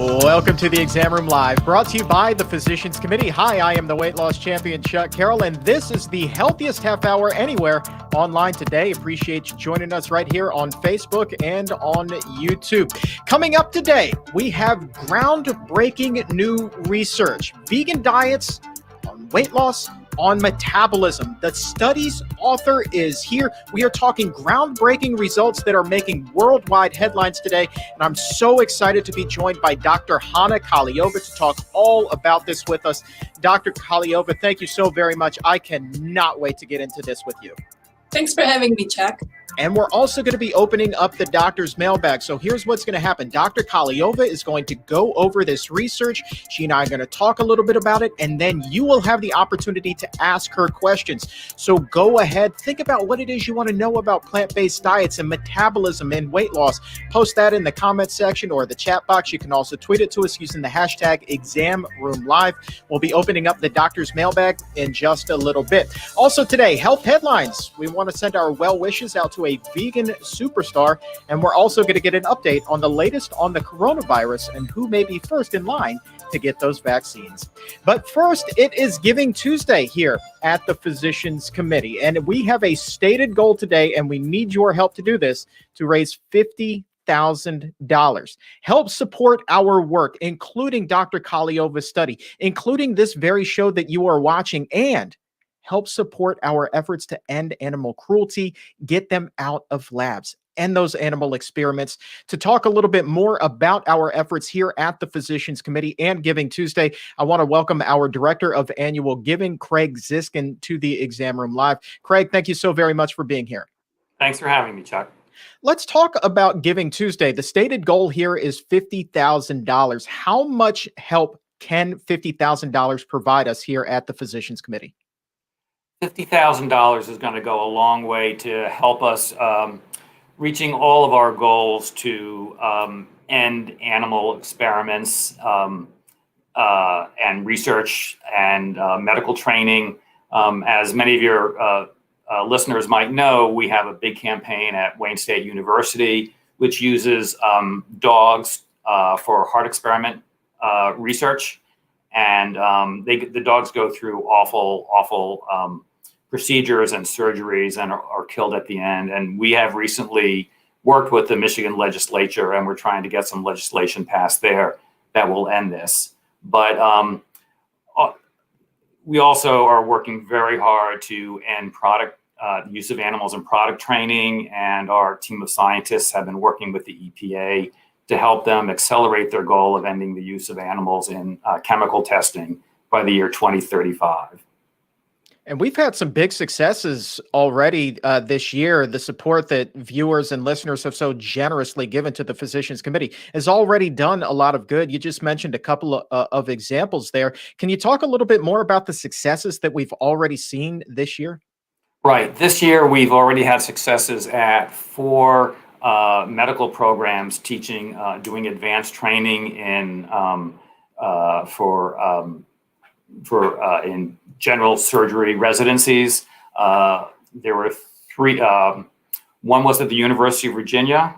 Welcome to the Exam Room Live, brought to you by the Physicians Committee. Hi, I am the weight loss champion, Chuck Carroll, and this is the healthiest half hour anywhere online today. Appreciate you joining us right here on Facebook and on YouTube. Coming up today, we have groundbreaking new research, vegan diets on weight loss, on metabolism. The study's author is here. We are talking groundbreaking results that are making worldwide headlines today. And I'm so excited to be joined by Dr. Hana Kahleova to talk all about this with us. Dr. Kahleova, thank you so very much. I cannot wait to get into this with you. Thanks for having me, Chuck. And we're also going to be opening up the doctor's mailbag. So here's what's going to happen. Dr. Kahleova is going to go over this research. She and I are going to talk a little bit about it, and then you will have the opportunity to ask her questions. So go ahead, think about what it is you want to know about plant-based diets and metabolism and weight loss. Post that in the comment section or the chat box. You can also tweet it to us using the hashtag ExamRoomLive. We'll be opening up the doctor's mailbag in just a little bit. Also today, health headlines. We want to send our well wishes out to a vegan superstar, and we're also going to get an update on the latest on the coronavirus and who may be first in line to get those vaccines. But first, it is Giving Tuesday here at the Physicians Committee, and we have a stated goal today, and we need your help to do this, to raise $50,000. Help support our work, including Dr. Kahleova's study, including this very show that you are watching, and help support our efforts to end animal cruelty, get them out of labs, end those animal experiments. To talk a little bit more about our efforts here at the Physicians Committee and Giving Tuesday, I want to welcome our Director of Annual Giving, Craig Ziskin, to the Exam Room Live. Craig, thank you so very much for being here. Thanks for having me, Chuck. Let's talk about Giving Tuesday. The stated goal here is $50,000. How much help can $50,000 provide us here at the Physicians Committee? $50,000 is going to go a long way to help us reaching all of our goals to end animal experiments and research and medical training. As many of your listeners might know, we have a big campaign at Wayne State University, which uses dogs for heart experiment research. And the dogs go through awful procedures and surgeries and are killed at the end. And we have recently worked with the Michigan legislature, and we're trying to get some legislation passed there that will end this. But we also are working very hard to end use of animals in product training, and our team of scientists have been working with the EPA to help them accelerate their goal of ending the use of animals in chemical testing by the year 2035. And we've had some big successes already this year. The support that viewers and listeners have so generously given to the Physicians Committee has already done a lot of good. You just mentioned a couple of examples there. Can you talk a little bit more about the successes that we've already seen this year? Right. This year, we've already had successes at 4 medical programs teaching, doing advanced training in in general surgery residencies. There were 3. One was at the University of Virginia,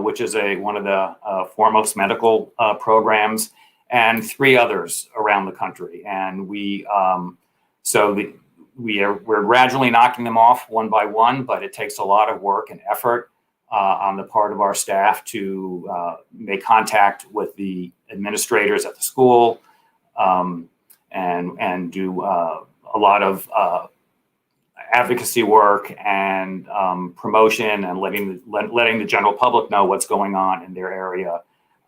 which is one of the foremost medical programs, and 3 others around the country. And we're gradually knocking them off one by one, but it takes a lot of work and effort on the part of our staff to make contact with the administrators at the school and do a lot of advocacy work and promotion and letting the general public know what's going on in their area.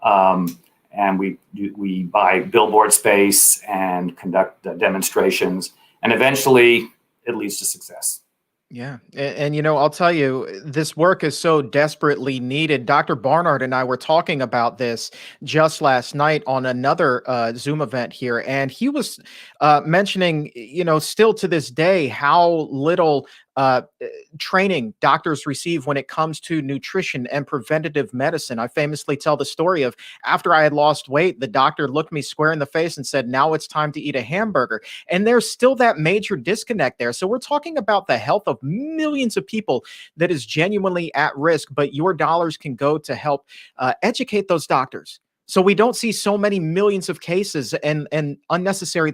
And we buy billboard space and conduct demonstrations, and eventually it leads to success. Yeah. And, I'll tell you, this work is so desperately needed. Dr. Barnard and I were talking about this just last night on another Zoom event here. And he was mentioning, still to this day, how little training doctors receive when it comes to nutrition and preventative medicine. I famously tell the story of after I had lost weight, the doctor looked me square in the face and said, now it's time to eat a hamburger. And there's still that major disconnect there. So we're talking about the health of millions of people that is genuinely at risk, but your dollars can go to help educate those doctors So we don't see so many millions of cases and unnecessary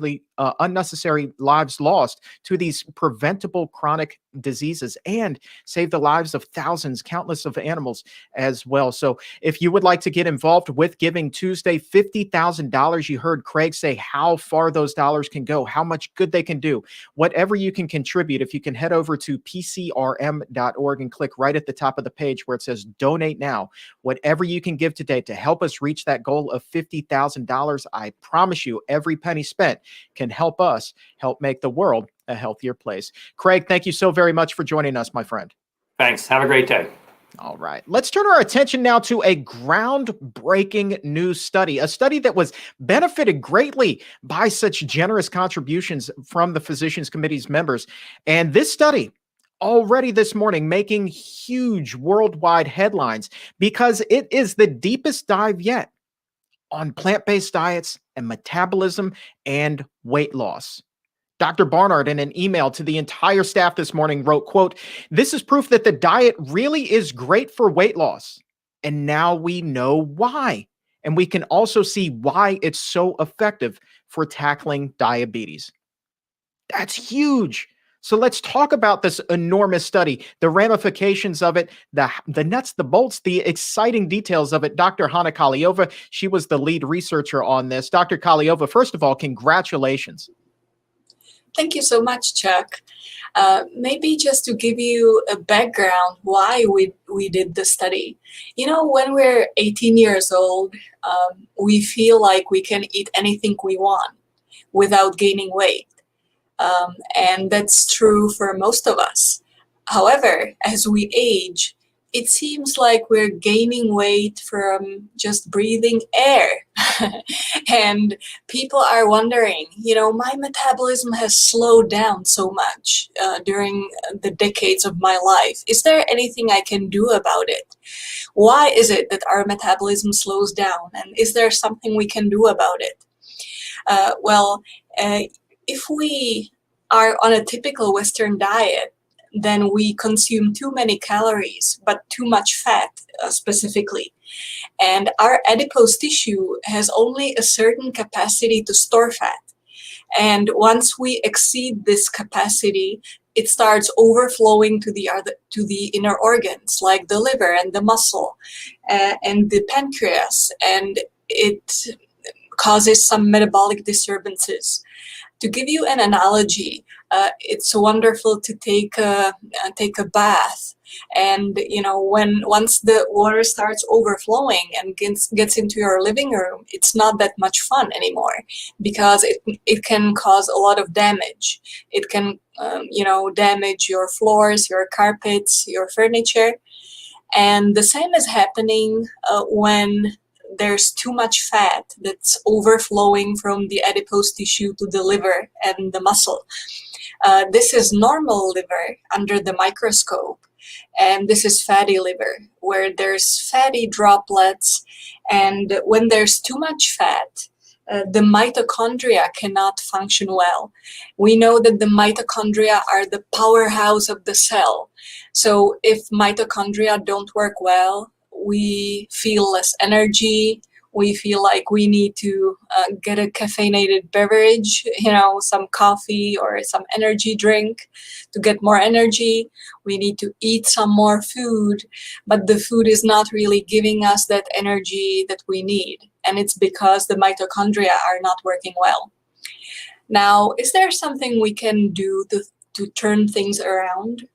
lives lost to these preventable chronic diseases, and save the lives of thousands, countless of animals as well. So if you would like to get involved with Giving Tuesday, $50,000. You heard Craig say how far those dollars can go, how much good they can do. Whatever you can contribute, if you can head over to pcrm.org and click right at the top of the page where it says donate now. Whatever you can give today to help us reach that goal of $50,000, I promise you every penny spent can help us help make the world a healthier place. Craig, thank you so very much for joining us, my friend. Thanks. Have a great day. All right. Let's turn our attention now to a groundbreaking new study, a study that was benefited greatly by such generous contributions from the Physicians Committee's members. And this study, already this morning, making huge worldwide headlines because it is the deepest dive yet on plant-based diets and metabolism and weight loss. Dr. Barnard, in an email to the entire staff this morning, wrote, quote, "This is proof that the diet really is great for weight loss. And now we know why. And we can also see why it's so effective for tackling diabetes." That's huge. So let's talk about this enormous study, the ramifications of it, the nuts, the bolts, the exciting details of it. Dr. Hana Kahleova, she was the lead researcher on this. Dr. Kahleova, first of all, congratulations. Thank you so much, Chuck. Maybe just to give you a background why we did the study. You know, when we're 18 years old, we feel like we can eat anything we want without gaining weight. And that's true for most of us. However, as we age, it seems like we're gaining weight from just breathing air. And people are wondering, you know, my metabolism has slowed down so much during the decades of my life. Is there anything I can do about it? Why is it that our metabolism slows down? And is there something we can do about it? If we are on a typical Western diet, then we consume too many calories, but too much fat specifically. And our adipose tissue has only a certain capacity to store fat. And once we exceed this capacity, it starts overflowing to the inner organs, like the liver and the muscle and the pancreas, and it causes some metabolic disturbances. To give you an analogy, it's wonderful to take a bath, and you know, once the water starts overflowing and gets into your living room, it's not that much fun anymore because it can cause a lot of damage. It can damage your floors, your carpets, your furniture, and the same is happening when there's too much fat that's overflowing from the adipose tissue to the liver and the muscle. This is normal liver under the microscope, and this is fatty liver, where there's fatty droplets, and when there's too much fat, the mitochondria cannot function well. We know that the mitochondria are the powerhouse of the cell. So if mitochondria don't work well, we feel less energy. We feel like we need to get a caffeinated beverage, you know, some coffee or some energy drink to get more energy. We need to eat some more food, but the food is not really giving us that energy that we need. And it's because the mitochondria are not working well. Now, is there something we can do to turn things around?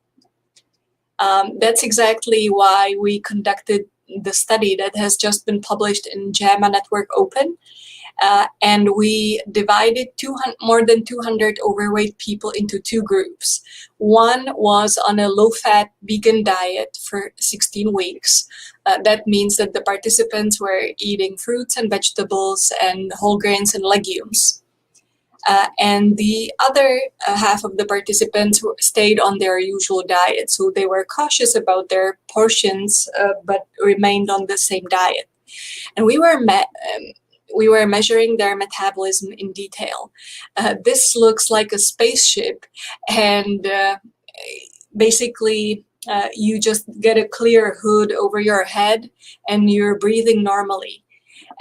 That's exactly why we conducted the study that has just been published in JAMA Network Open. And we divided more than 200 overweight people into two groups. One was on a low-fat vegan diet for 16 weeks. That means that the participants were eating fruits and vegetables and whole grains and legumes. And the other half of the participants stayed on their usual diet. So they were cautious about their portions, but remained on the same diet. And we were measuring their metabolism in detail. This looks like a spaceship, and basically you just get a clear hood over your head and you're breathing normally.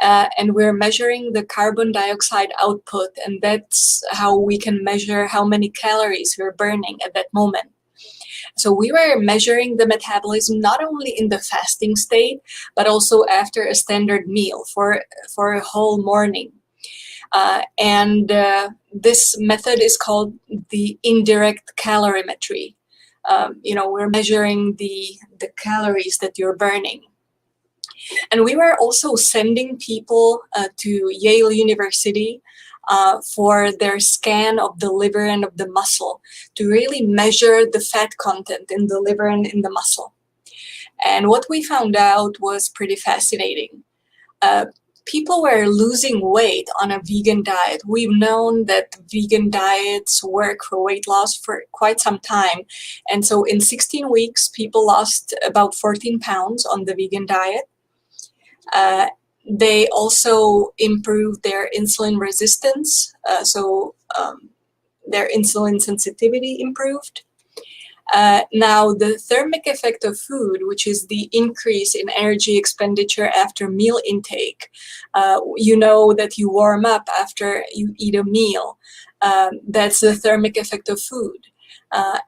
And we're measuring the carbon dioxide output, and that's how we can measure how many calories we're burning at that moment. So we were measuring the metabolism not only in the fasting state, but also after a standard meal for a whole morning. This method is called the indirect calorimetry. We're measuring the calories that you're burning. And we were also sending people to Yale University for their scan of the liver and of the muscle to really measure the fat content in the liver and in the muscle. And what we found out was pretty fascinating. People were losing weight on a vegan diet. We've known that vegan diets work for weight loss for quite some time. And so in 16 weeks, people lost about 14 pounds on the vegan diet. They also improved their insulin resistance, their insulin sensitivity improved. Now, the thermic effect of food, which is the increase in energy expenditure after meal intake, that you warm up after you eat a meal. That's the thermic effect of food.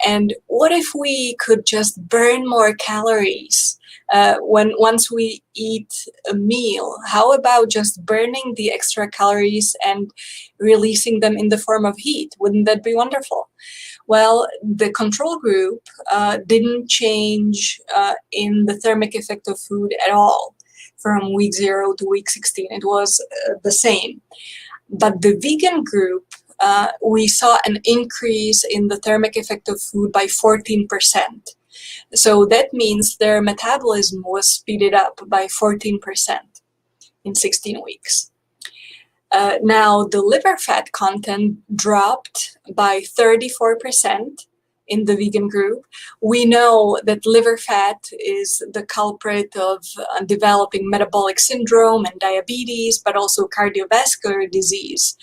And what if we could just burn more calories once we eat a meal? How about just burning the extra calories and releasing them in the form of heat? Wouldn't that be wonderful? Well, the control group didn't change in the thermic effect of food at all from week 0 to week 16. It was the same. But the vegan group, we saw an increase in the thermic effect of food by 14%. So that means their metabolism was speeded up by 14% in 16 weeks. Now, the liver fat content dropped by 34% in the vegan group. We know that liver fat is the culprit of developing metabolic syndrome and diabetes, but also cardiovascular disease.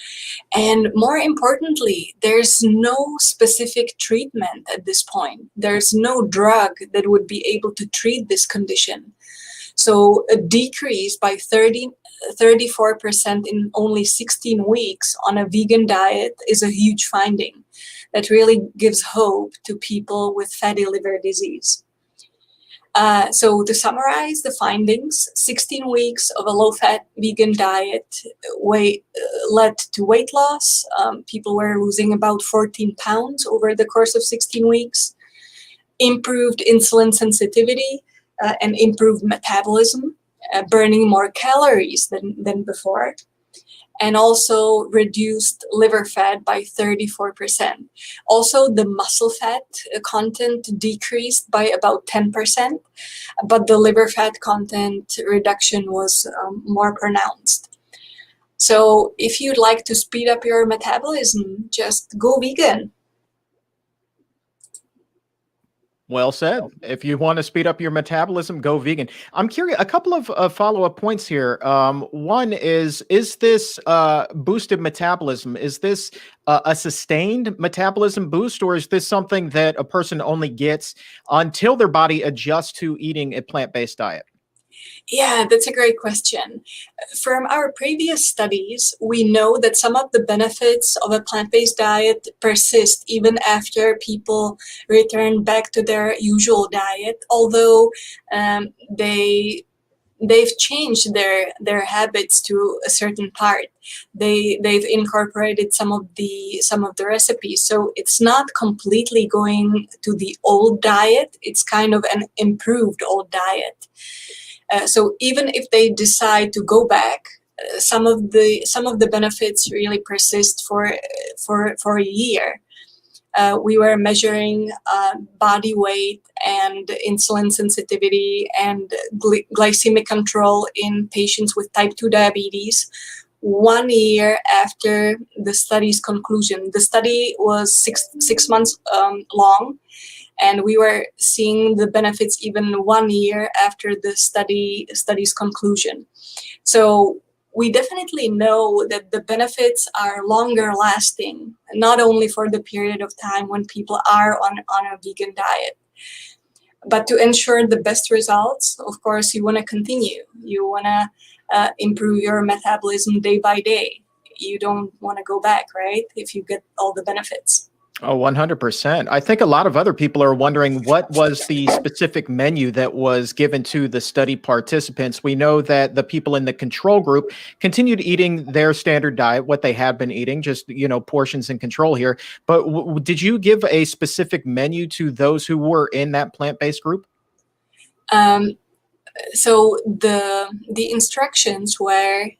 And more importantly, there's no specific treatment at this point. There's no drug that would be able to treat this condition. So a decrease by 34% in only 16 weeks on a vegan diet is a huge finding that really gives hope to people with fatty liver disease. So to summarize the findings, 16 weeks of a low-fat vegan diet led to weight loss. People were losing about 14 pounds over the course of 16 weeks, improved insulin sensitivity, and improved metabolism, burning more calories than before, and also reduced liver fat by 34%. Also, the muscle fat content decreased by about 10%, but the liver fat content reduction was more pronounced. So if you'd like to speed up your metabolism, just go vegan. Well said. If you want to speed up your metabolism, go vegan. I'm curious, a couple of follow-up points here. One is this boosted metabolism? Is this a sustained metabolism boost, or is this something that a person only gets until their body adjusts to eating a plant-based diet? Yeah, that's a great question. From our previous studies, we know that some of the benefits of a plant-based diet persist even after people return back to their usual diet, although they've changed their habits to a certain part. They've incorporated some of the recipes, so it's not completely going to the old diet. It's kind of an improved old diet. So even if they decide to go back, some of the benefits really persist for a year. We were measuring body weight and insulin sensitivity and glycemic control in patients with type 2 diabetes 1 year after the study's conclusion. The study was six months long, and we were seeing the benefits even 1 year after the study's conclusion. So we definitely know that the benefits are longer lasting, not only for the period of time when people are on a vegan diet. But to ensure the best results, of course, you want to continue. You want to improve your metabolism day by day. You don't want to go back, right? If you get all the benefits. Oh, 100%. I think a lot of other people are wondering what was the specific menu that was given to the study participants. We know that the people in the control group continued eating their standard diet, what they had been eating, just, portions and control here. But did you give a specific menu to those who were in that plant-based group? So the instructions were,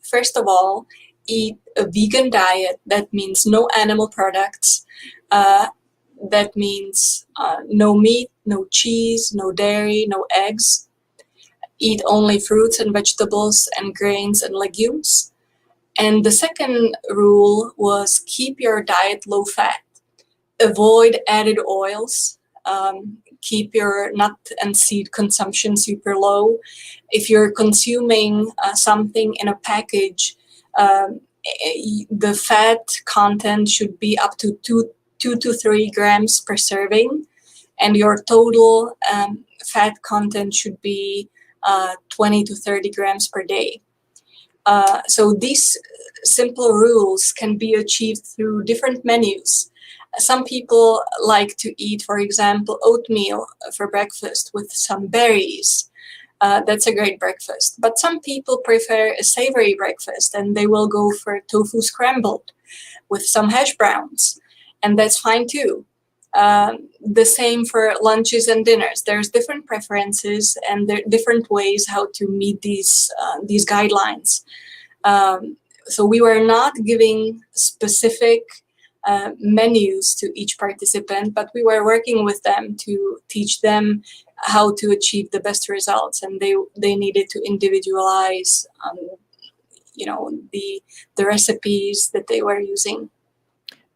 first of all, eat a vegan diet. That means no animal products. That means no meat, no cheese, no dairy, no eggs. Eat only fruits and vegetables and grains and legumes. And the second rule was keep your diet low fat. Avoid added oils. Keep your nut and seed consumption super low. If you're consuming something in a package, the fat content should be up to 2 to 3 grams per serving, and your total fat content should be 20 to 30 grams per day. So these simple rules can be achieved through different menus. Some people like to eat, for example, oatmeal for breakfast with some berries. That's a great breakfast. But some people prefer a savory breakfast, and they will go for tofu scrambled with some hash browns, and that's fine too. The same for lunches and dinners. There's different preferences, and there are different ways how to meet these guidelines. So we were not giving specific menus to each participant, but we were working with them to teach them how to achieve the best results, and they needed to individualize the recipes that they were using.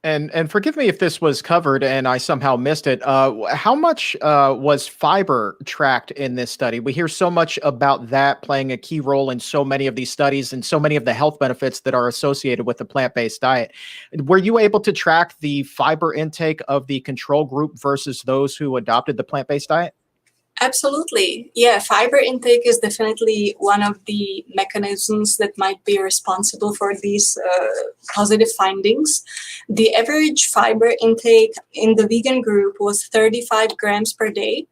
And forgive me if this was covered and I somehow missed it. How much was fiber tracked in this study? We hear so much about that playing a key role in so many of these studies and so many of the health benefits that are associated with the plant-based diet. Were you able to track the fiber intake of the control group versus those who adopted the plant-based diet? Absolutely. Yeah, fiber intake is definitely one of the mechanisms that might be responsible for these positive findings. The average fiber intake in the vegan group was 35 grams per day.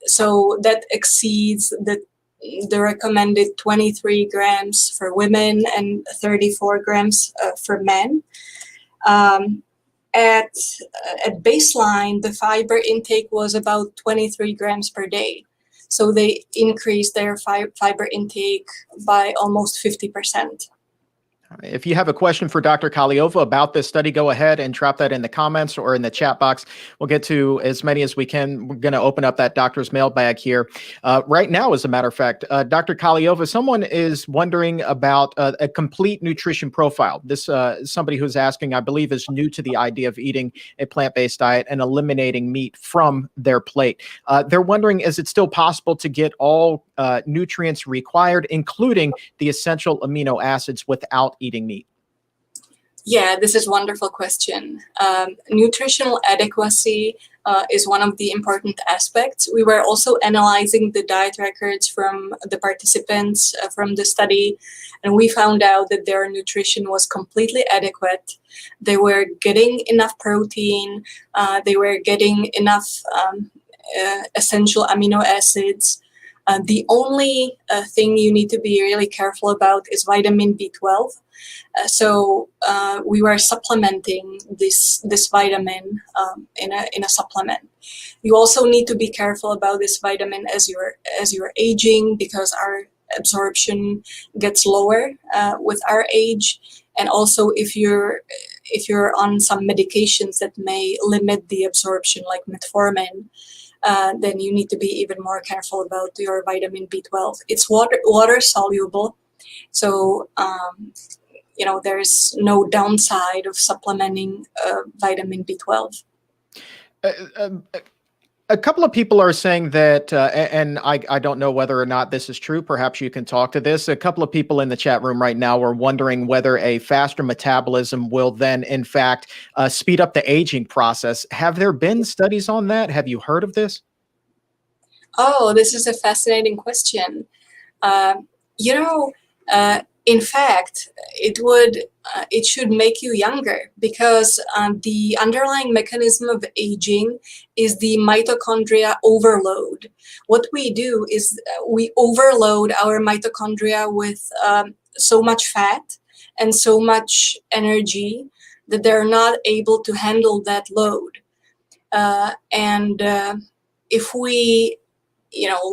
So that exceeds the recommended 23 grams for women and 34 grams for men. At baseline, the fiber intake was about 23 grams per day. So they increased their fiber intake by almost 50%. If you have a question for Dr. Kahleova about this study, go ahead and drop that in the comments or in the chat box. We'll get to as many as we can. We're going to open up that doctor's mailbag here right now, as a matter of fact. Dr. Kahleova, someone is wondering about a complete nutrition profile. This somebody who's asking, I believe, is new to the idea of eating a plant-based diet and eliminating meat from their plate. They're wondering, is it still possible to get all nutrients required, including the essential amino acids, without eating meat? Yeah, this is a wonderful question. Nutritional adequacy is one of the important aspects. We were also analyzing the diet records from the participants from the study, and we found out that their nutrition was completely adequate. They were getting enough protein, they were getting enough essential amino acids. The only thing you need to be really careful about is vitamin B12. So we were supplementing this vitamin in a supplement. You also need to be careful about this vitamin as you're aging, because our absorption gets lower with our age, and also if you're on some medications that may limit the absorption, like metformin. Then you need to be even more careful about your vitamin B12. It's water soluble, so there's no downside of supplementing vitamin B12. A couple of people are saying that, and I don't know whether or not this is true. Perhaps you can talk to this. A couple of people in the chat room right now are wondering whether a faster metabolism will then, in fact, speed up the aging process. Have there been studies on that? Have you heard of this? Oh, this is a fascinating question. Uh, you know, in fact, it should make you younger because the underlying mechanism of aging is the mitochondria overload. What we do is we overload our mitochondria with so much fat and so much energy that they're not able to handle that load. And if we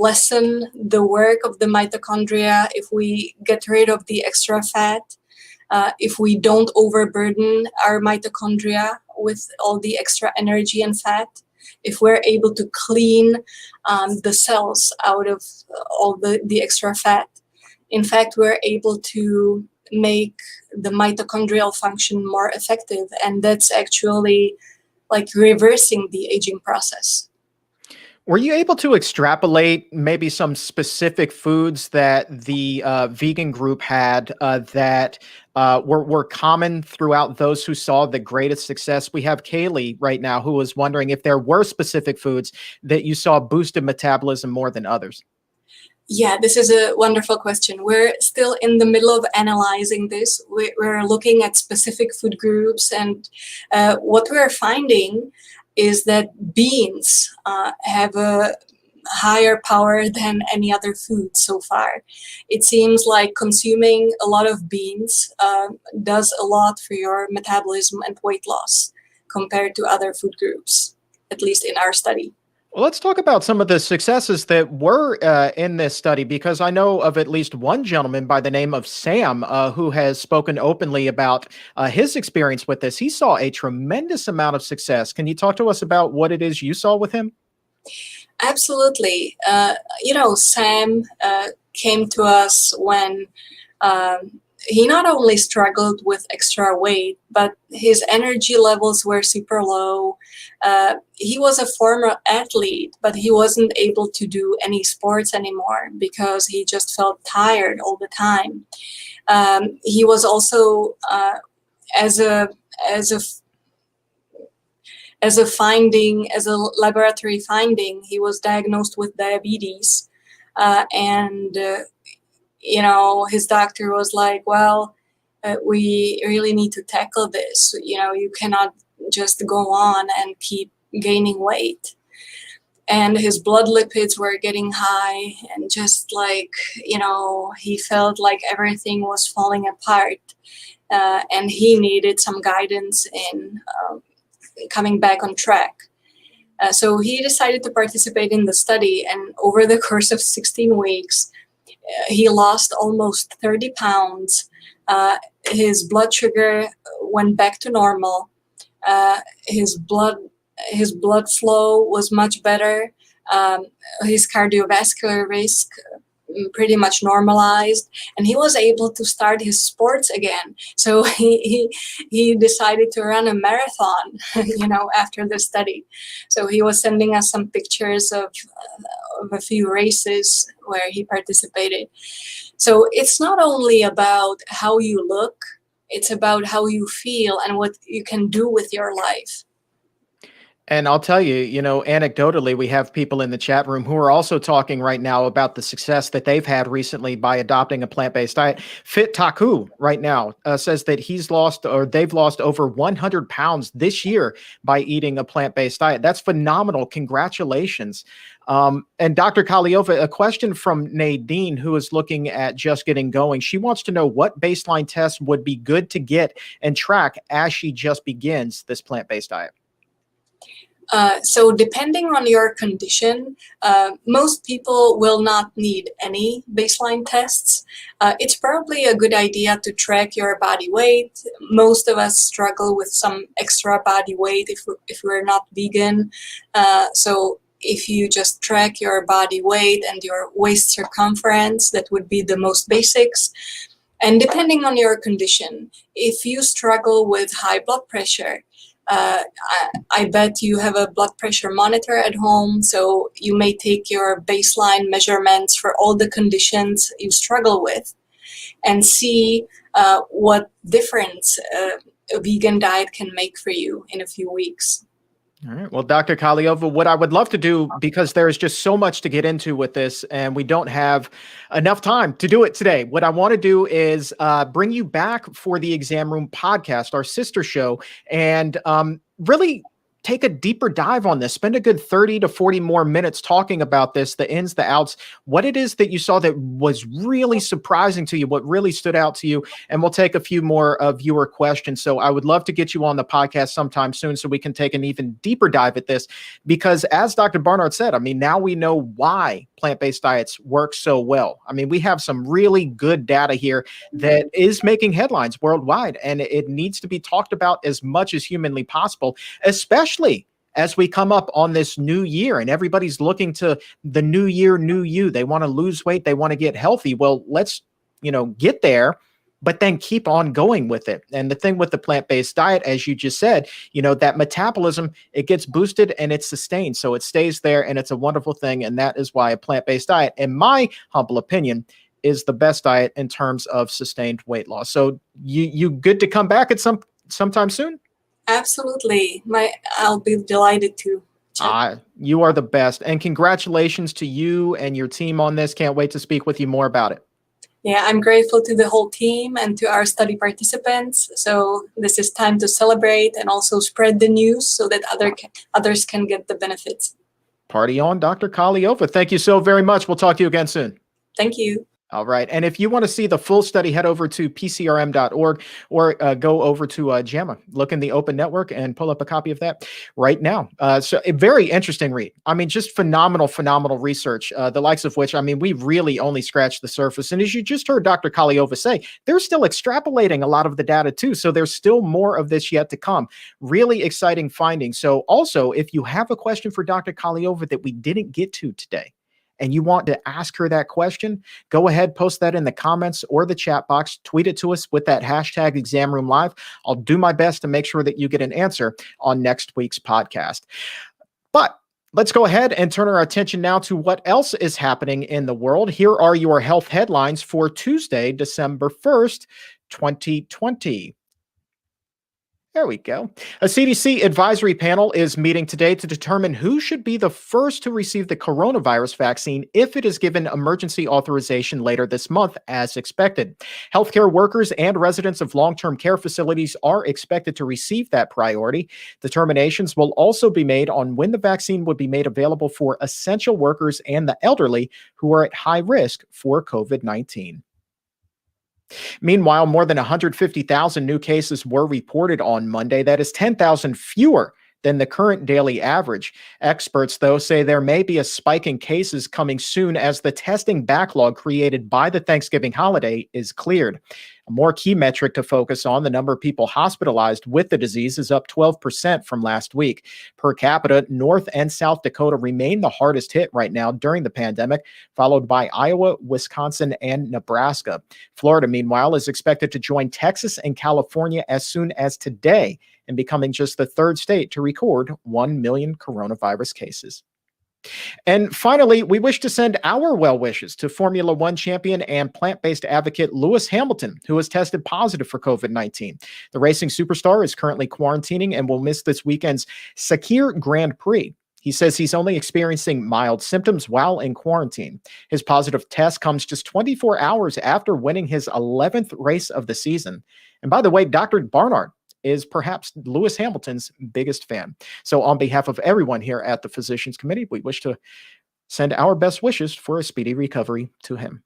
lessen the work of the mitochondria, if we get rid of the extra fat, if we don't overburden our mitochondria with all the extra energy and fat, if we're able to clean the cells out of all the extra fat, in fact, we're able to make the mitochondrial function more effective. And that's actually like reversing the aging process. Were you able to extrapolate maybe some specific foods that the vegan group had that were common throughout those who saw the greatest success? We have Kaylee right now who was wondering if there were specific foods that you saw boosted metabolism more than others. Yeah, this is a wonderful question. We're still in the middle of analyzing this. We're looking at specific food groups, and what we're finding is that beans have a higher power than any other food so far. It seems like consuming a lot of beans does a lot for your metabolism and weight loss compared to other food groups, at least in our study. Well, let's talk about some of the successes that were in this study, because I know of at least one gentleman by the name of Sam who has spoken openly about his experience with this. He saw a tremendous amount of success. Can you talk to us about what it is you saw with him? Absolutely. Sam came to us when he not only struggled with extra weight, but his energy levels were super low. He was a former athlete, but he wasn't able to do any sports anymore because he just felt tired all the time. He was also, as a laboratory finding, he was diagnosed with diabetes, and his doctor was like, well, we really need to tackle this. You cannot just go on and keep gaining weight. And his blood lipids were getting high, and just like, he felt like everything was falling apart, and he needed some guidance in coming back on track. So he decided to participate in the study, and over the course of 16 weeks, he lost almost 30 pounds. His blood sugar went back to normal. His blood flow was much better. His cardiovascular risk pretty much normalized, and he was able to start his sports again. So he decided to run a marathon, after the study. So he was sending us some pictures of a few races where he participated. So it's not only about how you look, it's about how you feel and what you can do with your life. And I'll tell you, anecdotally, we have people in the chat room who are also talking right now about the success that they've had recently by adopting a plant-based diet. Fit Taku right now says that they've lost over 100 pounds this year by eating a plant-based diet. That's phenomenal. Congratulations. And Dr. Kahleova, a question from Nadine, who is looking at just getting going. She wants to know what baseline tests would be good to get and track as she just begins this plant-based diet. So depending on your condition, most people will not need any baseline tests. It's probably a good idea to track your body weight. Most of us struggle with some extra body weight if we're not vegan. So if you just track your body weight and your waist circumference, that would be the most basics. And depending on your condition, if you struggle with high blood pressure, I bet you have a blood pressure monitor at home, so you may take your baseline measurements for all the conditions you struggle with and see what difference a vegan diet can make for you in a few weeks. All right. Well, Dr. Kahleova, what I would love to do, because there is just so much to get into with this, and we don't have enough time to do it today. What I want to do is bring you back for the Exam Room podcast, our sister show, and really take a deeper dive on this. Spend a good 30 to 40 more minutes talking about this, the ins, the outs, what it is that you saw that was really surprising to you, what really stood out to you. And we'll take a few more viewer questions. So I would love to get you on the podcast sometime soon so we can take an even deeper dive at this, because as Dr. Barnard said, I mean, now we know why plant-based diets work so well. I mean, we have some really good data here that is making headlines worldwide, and it needs to be talked about as much as humanly possible, especially as we come up on this new year and everybody's looking to the new year, new you. They want to lose weight. They want to get healthy. Well, let's, get there, but then keep on going with it. And the thing with the plant-based diet, as you just said, that metabolism, it gets boosted and it's sustained. So it stays there and it's a wonderful thing. And that is why a plant-based diet, in my humble opinion, is the best diet in terms of sustained weight loss. So you good to come back at sometime soon? Absolutely. I'll be delighted to. You are the best. And congratulations to you and your team on this. Can't wait to speak with you more about it. Yeah, I'm grateful to the whole team and to our study participants. So this is time to celebrate and also spread the news so that others can get the benefits. Party on, Dr. Kahleova. Thank you so very much. We'll talk to you again soon. Thank you. All right. And if you want to see the full study, head over to pcrm.org or go over to JAMA, look in the Open Network and pull up a copy of that right now. So a very interesting read. I mean, just phenomenal research, the likes of which, I mean, we really only scratched the surface. And as you just heard Dr. Kahleova say, they're still extrapolating a lot of the data too. So there's still more of this yet to come. Really exciting findings. So also, if you have a question for Dr. Kahleova that we didn't get to today, and you want to ask her that question, go ahead, post that in the comments or the chat box, tweet it to us with that hashtag ExamRoomLive. I'll do my best to make sure that you get an answer on next week's podcast. But let's go ahead and turn our attention now to what else is happening in the world. Here are your health headlines for Tuesday, December 1st, 2020. There we go. A CDC advisory panel is meeting today to determine who should be the first to receive the coronavirus vaccine if it is given emergency authorization later this month, as expected. Healthcare workers and residents of long-term care facilities are expected to receive that priority. Determinations will also be made on when the vaccine would be made available for essential workers and the elderly who are at high risk for COVID-19. Meanwhile, more than 150,000 new cases were reported on Monday. That is 10,000 fewer than the current daily average. Experts, though, say there may be a spike in cases coming soon as the testing backlog created by the Thanksgiving holiday is cleared. A more key metric to focus on, the number of people hospitalized with the disease, is up 12% from last week. Per capita, North and South Dakota remain the hardest hit right now during the pandemic, followed by Iowa, Wisconsin, and Nebraska. Florida, meanwhile, is expected to join Texas and California as soon as today, and becoming just the third state to record 1 million coronavirus cases. And finally, we wish to send our well wishes to Formula One champion and plant-based advocate Lewis Hamilton, who has tested positive for COVID-19. The racing superstar is currently quarantining and will miss this weekend's Sakir Grand Prix. He says he's only experiencing mild symptoms while in quarantine. His positive test comes just 24 hours after winning his 11th race of the season. And by the way, Dr. Barnard is perhaps Lewis Hamilton's biggest fan. So on behalf of everyone here at the Physicians Committee, we wish to send our best wishes for a speedy recovery to him.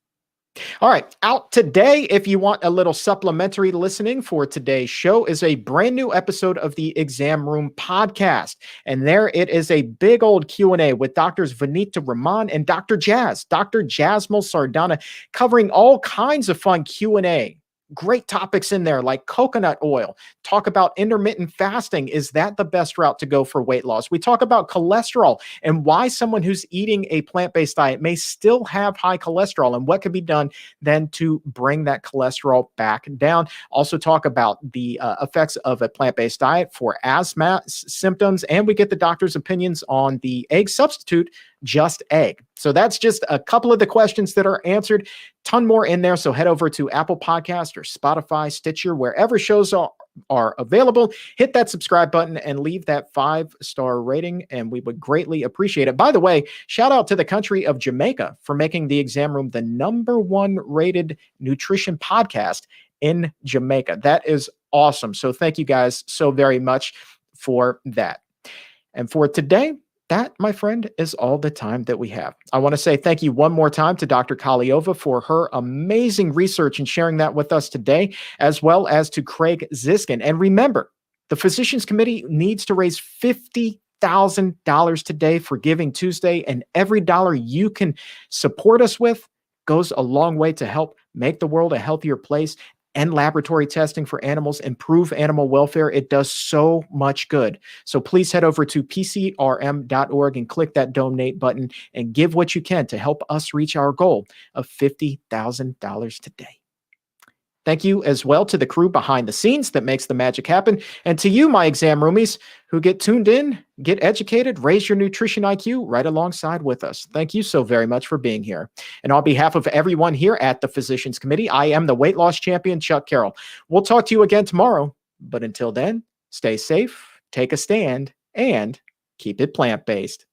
All right, out today, if you want a little supplementary listening for today's show, is a brand new episode of the Exam Room podcast. And there it is, a big old Q&A with Drs. Vanita Rahman and Dr. Jasmine Sardana, covering all kinds of fun Q&A great topics in there like coconut oil. Talk about intermittent fasting. Is that the best route to go for weight loss? We talk about cholesterol and why someone who's eating a plant-based diet may still have high cholesterol and what could be done then to bring that cholesterol back down. Also talk about the effects of a plant-based diet for asthma symptoms, and we get the doctor's opinions on the egg substitute, Just Egg. So that's just a couple of the questions that are answered. Ton more in there. So head over to Apple Podcast or Spotify, Stitcher, wherever shows are available. Hit that subscribe button and leave that 5-star rating, and we would greatly appreciate it. By the way, shout out to the country of Jamaica for making the Exam Room the #1 rated nutrition podcast in Jamaica. That is awesome. So thank you guys so very much for that. And for today, that, my friend, is all the time that we have. I want to say thank you one more time to Dr. Kahleova for her amazing research and sharing that with us today, as well as to Craig Ziskin. And remember, the Physicians Committee needs to raise $50,000 today for Giving Tuesday, and every dollar you can support us with goes a long way to help make the world a healthier place. End laboratory testing for animals, improve animal welfare. It does so much good. So please head over to pcrm.org and click that donate button and give what you can to help us reach our goal of $50,000 today. Thank you as well to the crew behind the scenes that makes the magic happen. And to you, my exam roomies, who get tuned in, get educated, raise your nutrition IQ right alongside with us. Thank you so very much for being here. And on behalf of everyone here at the Physicians Committee, I am the weight loss champion, Chuck Carroll. We'll talk to you again tomorrow. But until then, stay safe, take a stand, and keep it plant-based.